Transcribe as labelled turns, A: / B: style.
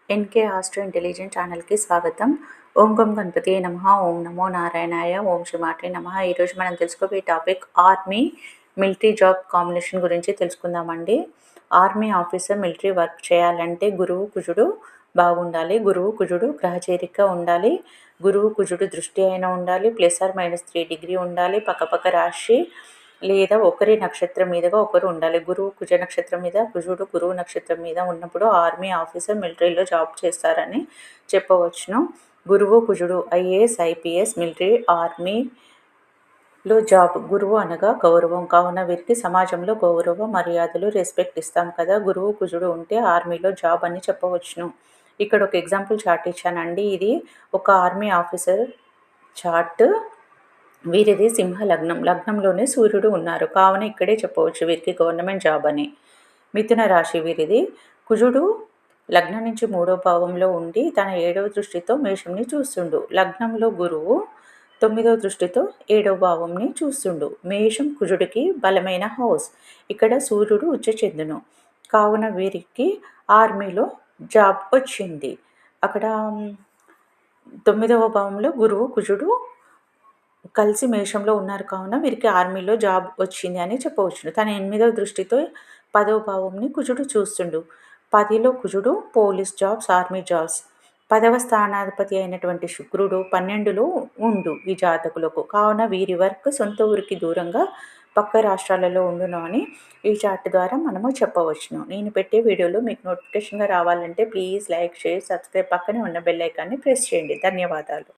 A: NK astro intelligent ఛానల్కి స్వాగతం. ఓం గం గణపతి నమః, ఓం నమో నారాయణాయ, ఓం శ్రీమాత్రే నమః. ఈరోజు మనం తెలుసుకోబోయే topic army military job combination గురించి తెలుసుకుందామండి. ఆర్మీ ఆఫీసర్ మిలిటరీ వర్క్ చేయాలంటే గురువు కుజుడు బాగుండాలి. గురువు కుజుడు గ్రహచేరిక ఉండాలి. గురువు కుజుడు దృష్టి అయినా ఉండాలి. +or- 3 డిగ్రీ ఉండాలి. పక్కపక్క రాశి లేదా ఒకరి నక్షత్రం మీదుగా ఒకరు ఉండాలి. గురువు కుజ నక్షత్రం మీద, కుజుడు గురువు నక్షత్రం మీద ఉన్నప్పుడు ఆర్మీ ఆఫీసర్ మిలిటరీలో జాబ్ చేస్తారని చెప్పవచ్చును. గురువు కుజుడు ఐఏఎస్, ఐపీఎస్, మిలిటరీ, ఆర్మీలో జాబ్. గురువు అనగా గౌరవం, కావున వీరికి సమాజంలో గౌరవ మర్యాదలు రెస్పెక్ట్ ఇస్తాం కదా. గురువు కుజుడు ఉంటే ఆర్మీలో జాబ్ అని చెప్పవచ్చును. ఇక్కడ ఒక ఎగ్జాంపుల్ చార్ట్ ఇచ్చానండి. ఇది ఒక ఆర్మీ ఆఫీసర్ చార్ట్. వీరిది సింహ లగ్నం. లగ్నంలోనే సూర్యుడు ఉన్నారు, కావున ఇక్కడే చెప్పవచ్చు వీరికి గవర్నమెంట్ జాబ్ అని. మిథున రాశి వీరిది. కుజుడు లగ్నం నుంచి 3వ భావంలో ఉండి తన 7వ దృష్టితో మేషంని చూస్తుండు. లగ్నంలో గురువు 9వ దృష్టితో 7వ భావంని చూస్తుండు. మేషం కుజుడికి బలమైన హౌస్. ఇక్కడ సూర్యుడు ఉచ్చ చెందును, కావున వీరికి ఆర్మీలో జాబ్ వచ్చింది. అక్కడ 9వ భావంలో గురువు కుజుడు కలిసి మేషంలో ఉన్నారు, కావున వీరికి ఆర్మీలో జాబ్ వచ్చింది అని చెప్పవచ్చును. తన 8వ దృష్టితో 10వ భావంని కుజుడు చూస్తుండు. 10లో కుజుడు పోలీస్ జాబ్స్, ఆర్మీ జాబ్స్. 10వ స్థానాధిపతి అయినటువంటి శుక్రుడు 12లో ఉండు ఈ జాతకులకు, కావున వీరి వర్క్ సొంత ఊరికి దూరంగా పక్క రాష్ట్రాలలో ఉండును అని ఈ చార్ట్ ద్వారా మనము చెప్పవచ్చును. నేను పెట్టే వీడియోలు మీకు నోటిఫికేషన్గా రావాలంటే ప్లీజ్ లైక్, షేర్, సబ్స్క్రైబ్, పక్కనే ఉన్న బెల్ ఐకాన్ని ప్రెస్ చేయండి. ధన్యవాదాలు.